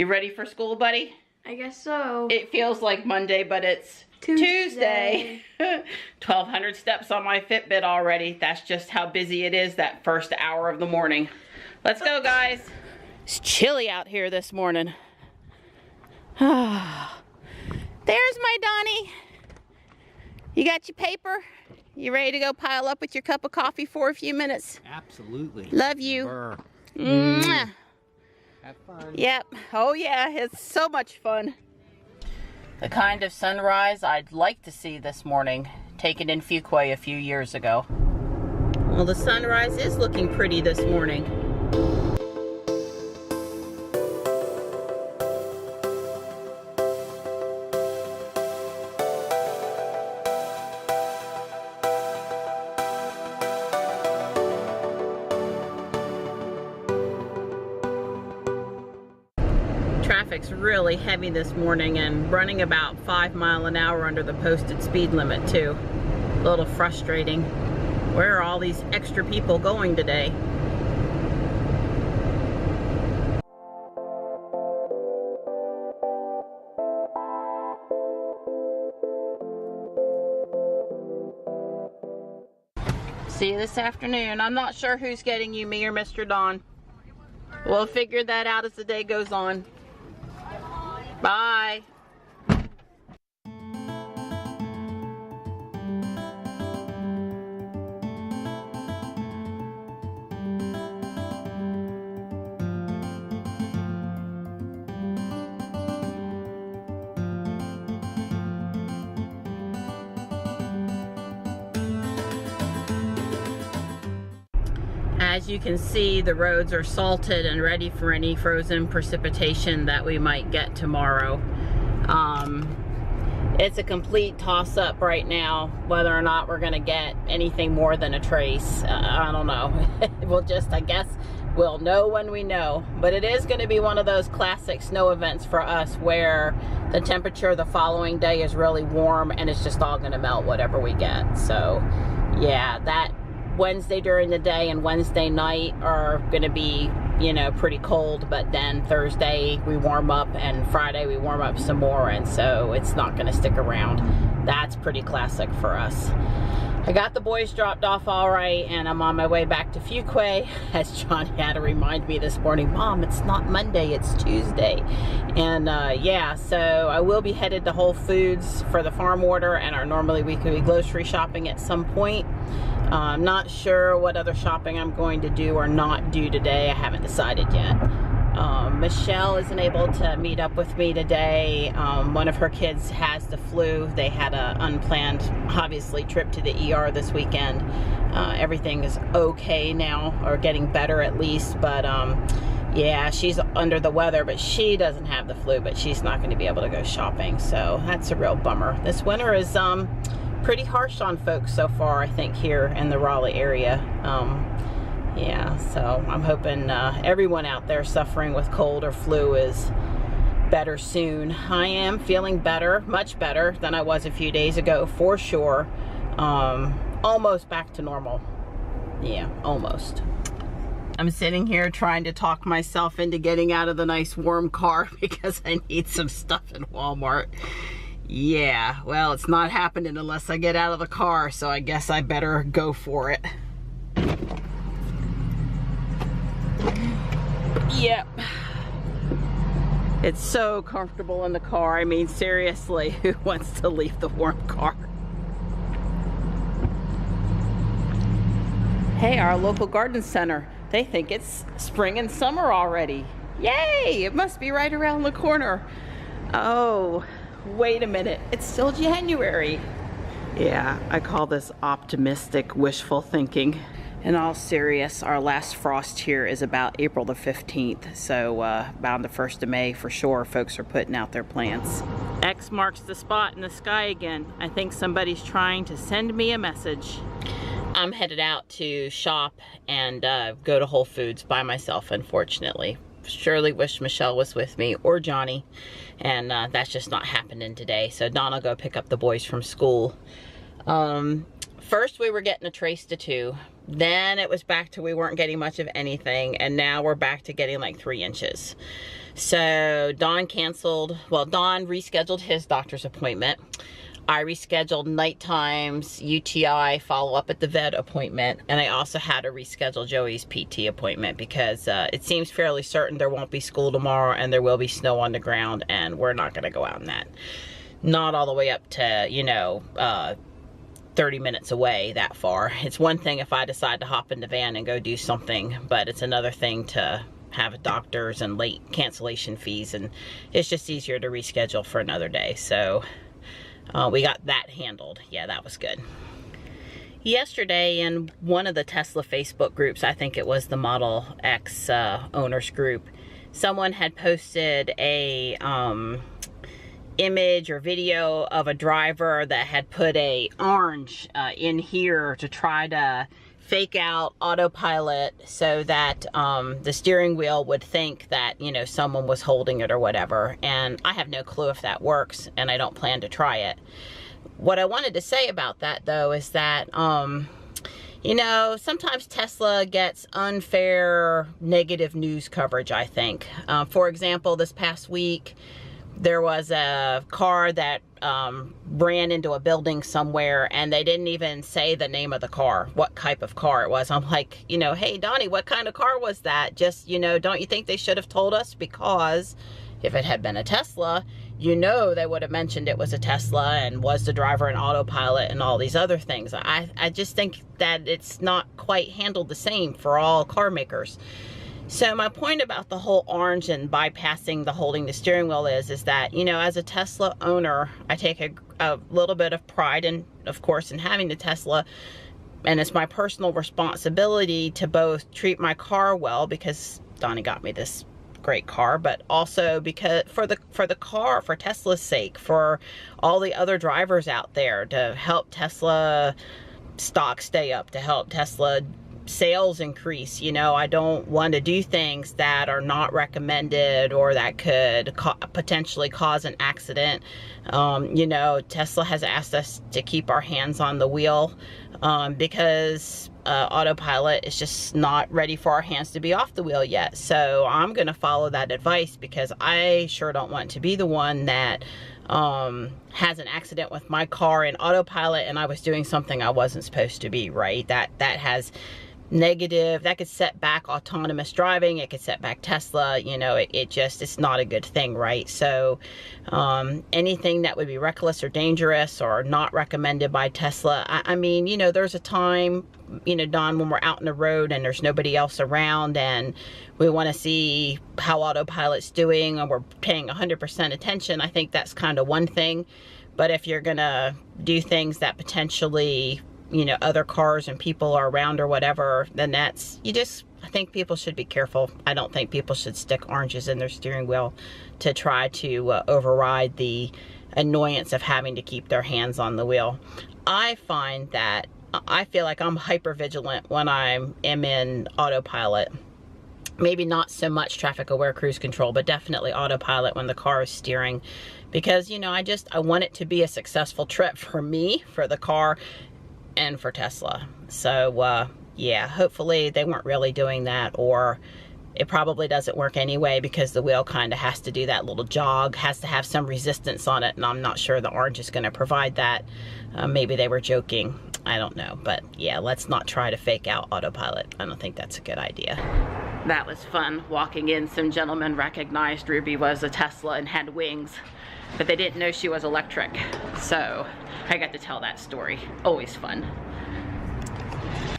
You ready for school, buddy? I guess so. It feels like Monday, but it's Tuesday. 1,200 steps on my Fitbit already. That's just how busy it is that first hour of the morning. Let's go, guys. It's chilly out here this morning. There's my Donnie. You got your paper? You ready to go pile up with your cup of coffee for a few minutes? Absolutely. Love you. Mwah. Have fun. Yep. Oh yeah, it's so much fun. The kind of sunrise I'd like to see this morning, taken in Fuquay a few years ago. Well, the sunrise is looking pretty this morning. Traffic's really heavy this morning and running about 5 miles an hour under the posted speed limit too. A little frustrating. Where are all these extra people going today? See you this afternoon. I'm not sure who's getting you, me or Mr. Don. We'll figure that out as the day goes on. Bye. As you can see, the roads are salted and ready for any frozen precipitation that we might get tomorrow. It's a complete toss-up right now whether or not we're gonna get anything more than a trace. I don't know. We'll just, I guess, we'll know when we know. But it is gonna be one of those classic snow events for us where the temperature the following day is really warm and it's just all gonna melt whatever we get. So yeah, that Wednesday during the day and Wednesday night are gonna be, you know, pretty cold, but then Thursday we warm up and Friday we warm up some more, and so it's not gonna stick around. That's pretty classic for us. I got the boys dropped off all right, and I'm on my way back to Fuquay, as John had to remind me this morning, Mom, it's not Monday, it's Tuesday. And yeah, so I will be headed to Whole Foods for the farm order and our normally weekly grocery shopping at some point. I'm not sure what other shopping I'm going to do or not do today. I haven't decided yet. Michelle isn't able to meet up with me today. One of her kids has the flu. They had an unplanned, obviously, trip to the ER this weekend. Everything is okay now, or getting better at least, but yeah, she's under the weather, but she doesn't have the flu, but she's not going to be able to go shopping, so that's a real bummer. This winter is pretty harsh on folks so far, I think, here in the Raleigh area. Yeah, so I'm hoping everyone out there suffering with cold or flu is better soon. I am feeling better, much better than I was a few days ago, for sure. Almost back to normal. Yeah, almost. I'm sitting here trying to talk myself into getting out of the nice warm car because I need some stuff in Walmart. Yeah, well, it's not happening unless I get out of the car, so I guess I better go for it. Yep. It's so comfortable in the car. I mean, seriously, who wants to leave the warm car? Hey, our local garden center, they think it's spring and summer already. Yay, it must be right around the corner. Oh, wait a minute, it's still January. Yeah, I call this optimistic wishful thinking. In all serious, our last frost here is about April the 15th, so about the 1st of May for sure, folks are putting out their plants. X marks the spot in the sky again. I think somebody's trying to send me a message. I'm headed out to shop and go to Whole Foods by myself, unfortunately. Surely wish Michelle was with me, or Johnny, and that's just not happening today. So Don will go pick up the boys from school. first we were getting a trace to 2, then it was back to we weren't getting much of anything, and now we're back to getting like 3 inches. So Don rescheduled his doctor's appointment. I rescheduled nighttime's UTI follow-up at the vet appointment, and I also had to reschedule Joey's PT appointment because it seems fairly certain there won't be school tomorrow and there will be snow on the ground, and we're not going to go out in that. Not all the way up to, you know, 30 minutes away that far. It's one thing if I decide to hop in the van and go do something, but it's another thing to have doctors and late cancellation fees, and it's just easier to reschedule for another day. So we got that handled. Yeah, that was good. Yesterday in one of the Tesla Facebook groups, I think it was the Model X owners group, someone had posted a image or video of a driver that had put a orange in here to try to fake out autopilot so that the steering wheel would think that, you know, someone was holding it or whatever. And I have no clue if that works, and I don't plan to try it. What I wanted to say about that, though, is that, you know, sometimes Tesla gets unfair negative news coverage, I think. For example, this past week, there was a car that ran into a building somewhere, and they didn't even say the name of the car, what type of car it was. I'm like, you know, hey, Donnie, what kind of car was that? Just, you know, don't you think they should have told us? Because if it had been a Tesla, you know, they would have mentioned it was a Tesla and was the driver an autopilot and all these other things. I just think that it's not quite handled the same for all car makers. So my point about the whole orange and bypassing the holding the steering wheel is that, you know, as a Tesla owner, I take a little bit of pride in, of course, in having the Tesla, and it's my personal responsibility to both treat my car well, because Donnie got me this great car, but also because for the car, for Tesla's sake, for all the other drivers out there, to help Tesla stock stay up, to help Tesla sales increase. You know, I don't want to do things that are not recommended or that could potentially cause an accident. You know, Tesla has asked us to keep our hands on the wheel because autopilot is just not ready for our hands to be off the wheel yet. So I'm going to follow that advice, because I sure don't want to be the one that has an accident with my car in autopilot and I was doing something I wasn't supposed to be, right? That has negative, that could set back autonomous driving, it could set back Tesla, you know, it's not a good thing, right? So anything that would be reckless or dangerous or not recommended by Tesla, I mean, you know, there's a time, you know, Don, when we're out in the road and there's nobody else around and we want to see how autopilot's doing and we're paying 100% attention, I think that's kind of one thing. But if you're gonna do things that potentially, you know, other cars and people are around or whatever, then that's, I think people should be careful. I don't think people should stick oranges in their steering wheel to try to override the annoyance of having to keep their hands on the wheel. I find that I feel like I'm hyper vigilant when I am in autopilot. Maybe not so much traffic aware cruise control, but definitely autopilot when the car is steering, because, you know, I want it to be a successful trip for me, for the car, and for Tesla. So yeah, hopefully they weren't really doing that, or it probably doesn't work anyway, because the wheel kind of has to do that little jog, has to have some resistance on it, and I'm not sure the orange is going to provide that. Maybe they were joking, I don't know. But yeah, let's not try to fake out autopilot. I don't think that's a good idea. That was fun. Walking in, some gentlemen recognized Ruby was a Tesla and had wings, but they didn't know she was electric. So I got to tell that story. Always fun.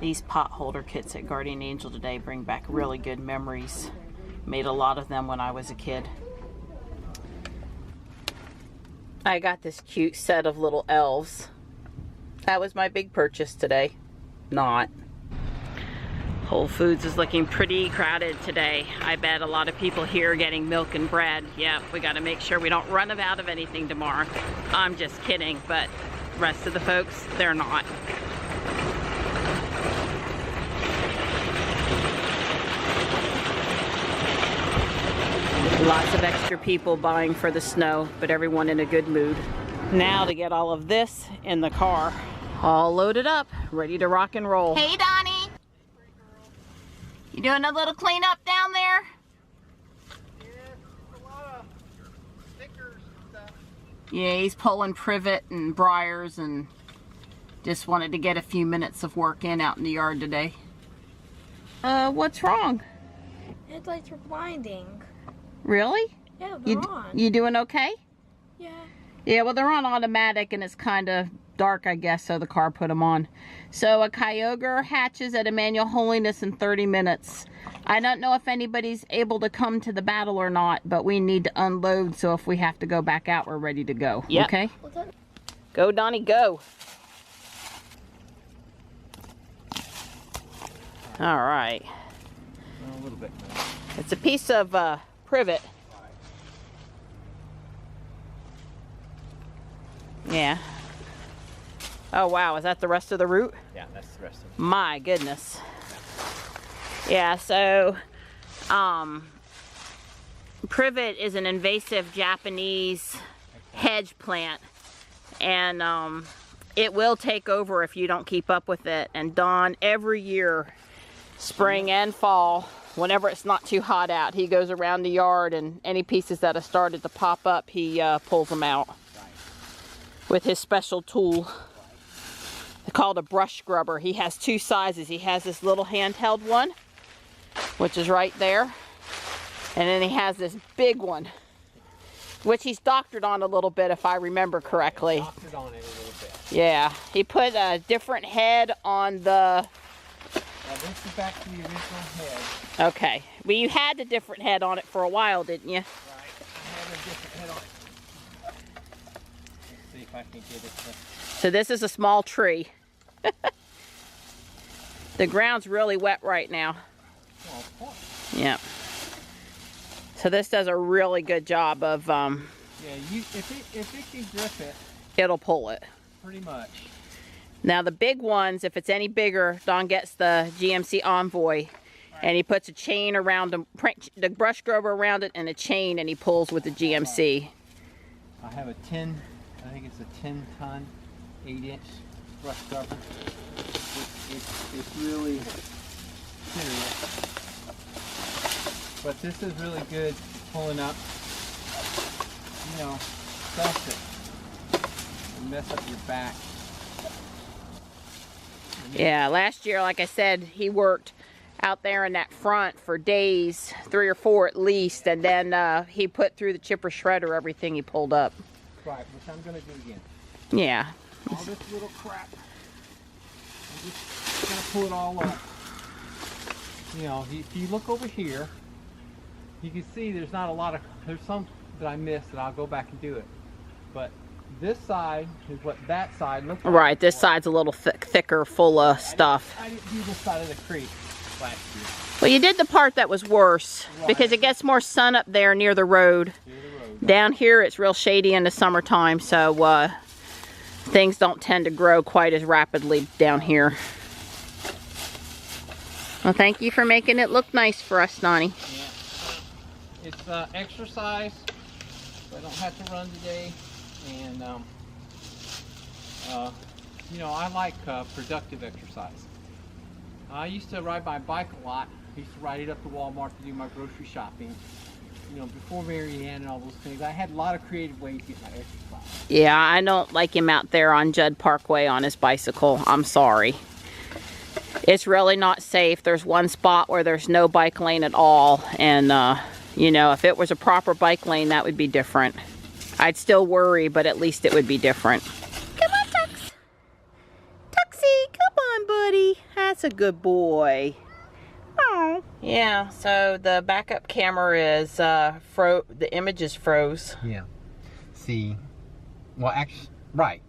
These pot holder kits at Guardian Angel today bring back really good memories. Made a lot of them when I was a kid. I got this cute set of little elves. That was my big purchase today. Not. Whole Foods is looking pretty crowded today. I bet a lot of people here are getting milk and bread. Yeah, we got to make sure we don't run out of anything tomorrow. I'm just kidding, but the rest of the folks, they're not. Lots of extra people buying for the snow, but everyone in a good mood. Now to get all of this in the car. All loaded up, ready to rock and roll. Hey, Donnie. You doing a little cleanup down there? Yeah, a lot of stickers and stuff. Yeah, he's pulling privet and briars and just wanted to get a few minutes of work in out in the yard today. What's wrong? Headlights are blinding. Really? Yeah, they're on. You doing okay? Yeah. Yeah, well, they're on automatic and it's kind of dark, I guess, so the car put them on. So a Kyogre hatches at Emmanuel Holiness in 30 minutes. I don't know if anybody's able to come to the battle or not, but we need to unload, so if we have to go back out, we're ready to go. Yep. Okay? Go, Donnie, go. All right. A little bit more. It's a piece of privet. Yeah. Oh wow, is that the rest of the route? Yeah, that's the rest of it. My goodness. Yeah, so privet is an invasive Japanese hedge plant, and it will take over if you don't keep up with it. And Don, every year, spring and fall, whenever it's not too hot out, he goes around the yard, and any pieces that have started to pop up, he pulls them out with his special tool. It's called a Brush Grubber. He has two sizes. He has this little handheld one, which is right there, and then he has this big one, which he's doctored on a little bit, if I remember correctly. Doctored on it a little bit. Yeah, he put a different head on the... This is back to the original head. Okay, well, you had the different head on it for a while, didn't you? Right, I have a different head on it. Let's see if I can get it to... So this is a small tree. The ground's really wet right now. Well, of course. Yeah. So this does a really good job of... Yeah, if it can grip it... It'll pull it. Pretty much. Now the big ones, if it's any bigger, Don gets the GMC Envoy, and he puts a chain around the brush grubber around it and a chain, and he pulls with the GMC. I have a 10, I think it's a 10-ton, 8-inch brush grubber. It's really serious. But this is really good pulling up, you know, stuff that will mess up your back. Yeah, last year, like I said, he worked out there in that front for days, 3 or 4 at least, and then he put through the chipper shredder everything he pulled up. Right, which I'm going to do again. Yeah. All this little crap, I'm just going to pull it all up. You know, if you look over here, you can see there's not a lot of, there's some that I missed, and I'll go back and do it. But this side is what that side looks like. Right, this side's a little thicker, full of stuff. I didn't do this side of the creek last year. Well, you did the part that was worse, Right. because it gets more sun up there near the road. Down here, it's real shady in the summertime, so things don't tend to grow quite as rapidly down here. Well, thank you for making it look nice for us, Donnie. Yeah. It's exercise, so I don't have to run today. And, you know, I like productive exercise. I used to ride my bike a lot. I used to ride it up to Wal-Mart to do my grocery shopping. You know, before Mary Ann and all those things, I had a lot of creative ways to get my exercise. Yeah, I don't like him out there on Judd Parkway on his bicycle. I'm sorry. It's really not safe. There's one spot where there's no bike lane at all. And, you know, if it was a proper bike lane, that would be different. I'd still worry, but at least it would be different. Come on, Tux. Tuxie, come on, buddy. That's a good boy. Oh. Yeah, so the backup camera is, the image is froze. Yeah. See, well, actually, right.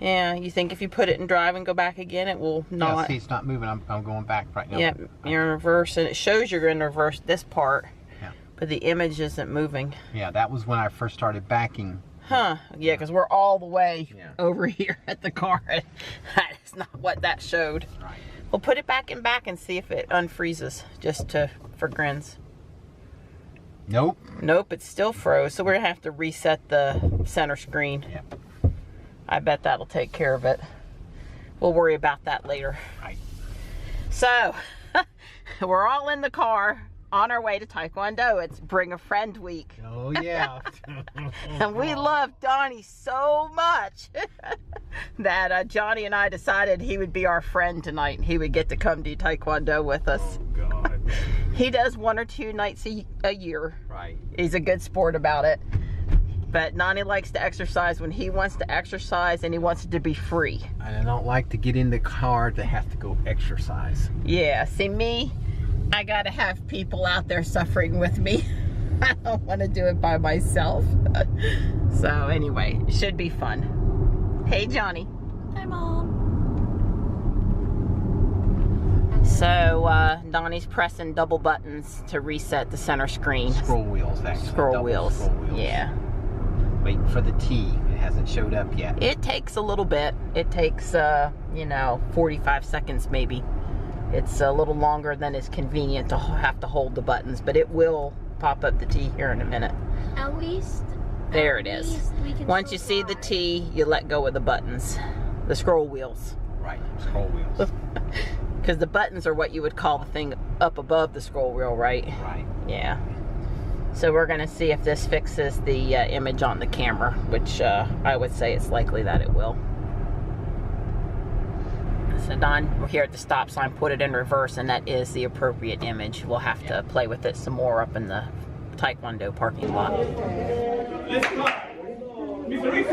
Yeah, you think if you put it in drive and go back again, it will not? Yeah, see, it's not moving. I'm going back right now. Yeah, you're in reverse, and it shows you're in reverse this part. Yeah. But the image isn't moving. Yeah, that was when I first started backing. Huh, yeah, because we're all the way over here at the car. That's not what that showed. Right. We'll put it back in back and see if it unfreezes, just for grins. Nope. Nope, it's still froze, so we're going to have to reset the center screen. Yep. I bet that'll take care of it. we'll worry about that later. Right. So, we're all in the car on our way to Taekwondo. It's Bring a Friend Week. Oh, yeah. And we love Donnie so much that Johnny and I decided he would be our friend tonight and he would get to come do Taekwondo with us. Oh, God. He does 1 or 2 nights a year. Right. He's a good sport about it. But Nani likes to exercise when he wants to exercise and he wants it to be free. And I don't like to get in the car to have to go exercise. Yeah, see me, I gotta have people out there suffering with me. I don't want to do it by myself. So anyway, it should be fun. Hey Johnny. Hi, Mom. So Donnie's pressing double buttons to reset the center screen. Scroll wheels, actually. Scroll Double wheels. Scroll wheels. Yeah. Waiting for the T. It hasn't showed up yet. It takes a little bit. It takes, 45 seconds maybe. It's a little longer than is convenient to have to hold the buttons, but it will pop up the T here in a minute. At least. There it is. Once you see the T, you let go of the buttons. The scroll wheels. Right, scroll wheels. Because the buttons are what you would call the thing up above the scroll wheel, right? Right. Yeah. So we're going to see if this fixes the image on the camera, which I would say it's likely that it will. So Don, we're here at the stop sign, put it in reverse, and that is the appropriate image. We'll have to play with it some more up in the Taekwondo parking lot. Let's go. Mr. Rick.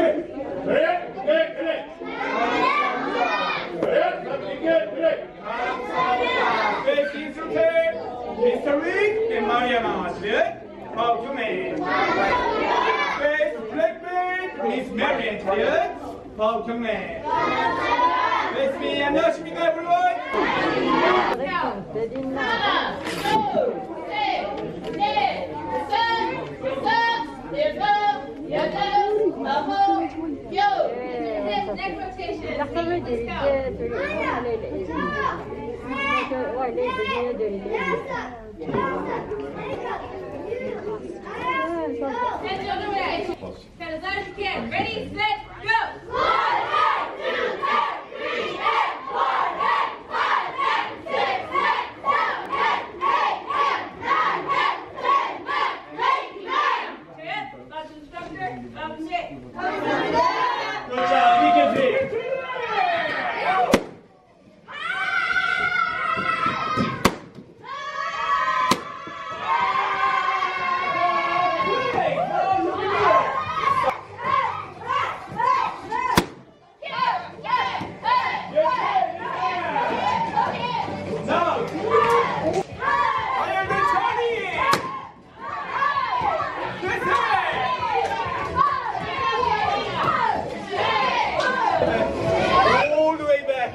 Mr. Rick and Mariana. How to make? Face Blackbird, Miss Marian. How to make? Let's be announcing everyone. Next rotation. As loud as you can. Ready, set, go! 1, 8, 2, 10, 3, 8, 4, 8, 5, 8, 6, 8, 7, 8, 8, 9, 10, 9, 10. Back to the instructor. Up and sit. Good job. We can see it. All the way back.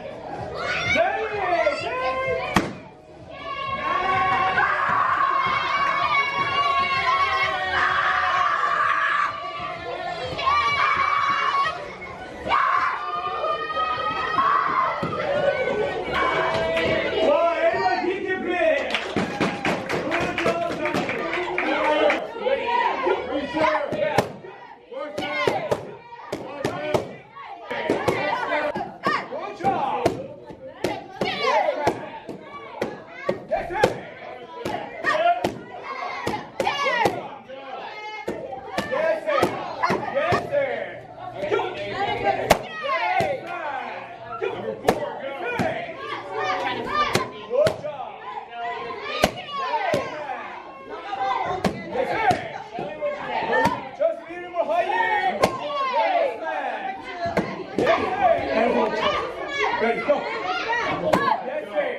Ready, go. Yes, sir.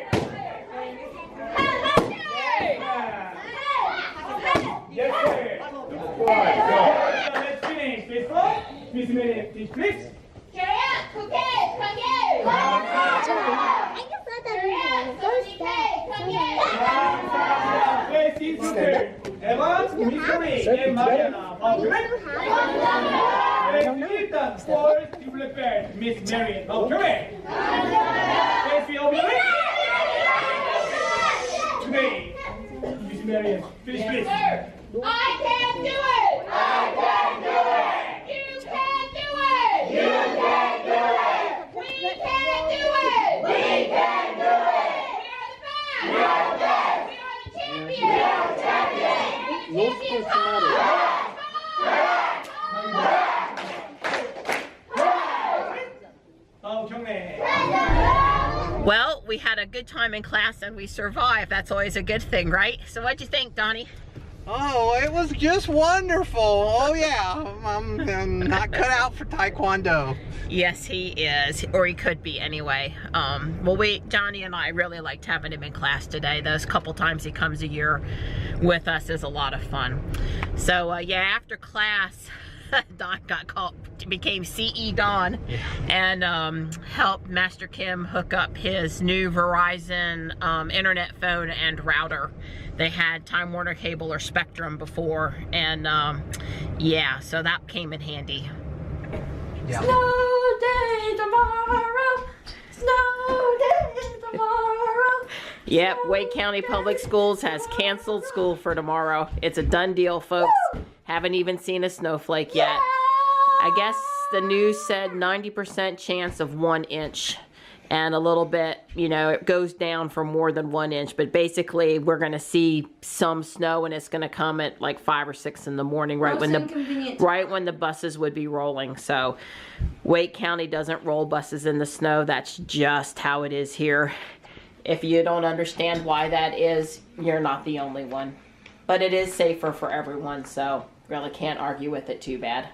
Yes, sir. Now let's finish this one. Miss Mary, please. Carry out. Cookie. Cookie. Place in center. Evans, Miss Mary, and Mariana. 일단 first to prepare Miss Marian. Okay. Place the opening. Today, Miss Marian, finish please. I can do it! I can do it! You can do it! You can do it! We can do Well, we had a good time in class and we survived. That's always a good thing, right? So what'd you think, Donnie? Oh, it was just wonderful. Oh yeah, I'm not cut out for Taekwondo. Yes, he is, or he could be anyway. Well, Johnny and I really liked having him in class today. Those couple times he comes a year with us is a lot of fun. So yeah, after class, Don became CE Don and helped Master Kim hook up his new Verizon internet phone and router. They had Time Warner Cable or Spectrum before, and yeah, so that came in handy. Yeah. Snow day tomorrow. Snow day tomorrow. Yep, Wake County Public Schools has canceled school for tomorrow. It's a done deal, folks. Woo! Haven't even seen a snowflake yet. I guess the news said 90% chance of 1 inch. And a little bit, you know, it goes down for more than 1 inch. But basically, we're going to see some snow, and it's going to come at like 5 or 6 in the morning, right when the buses would be rolling. So, Wake County doesn't roll buses in the snow. That's just how it is here. If you don't understand why that is, you're not the only one. But it is safer for everyone, so really can't argue with it too bad.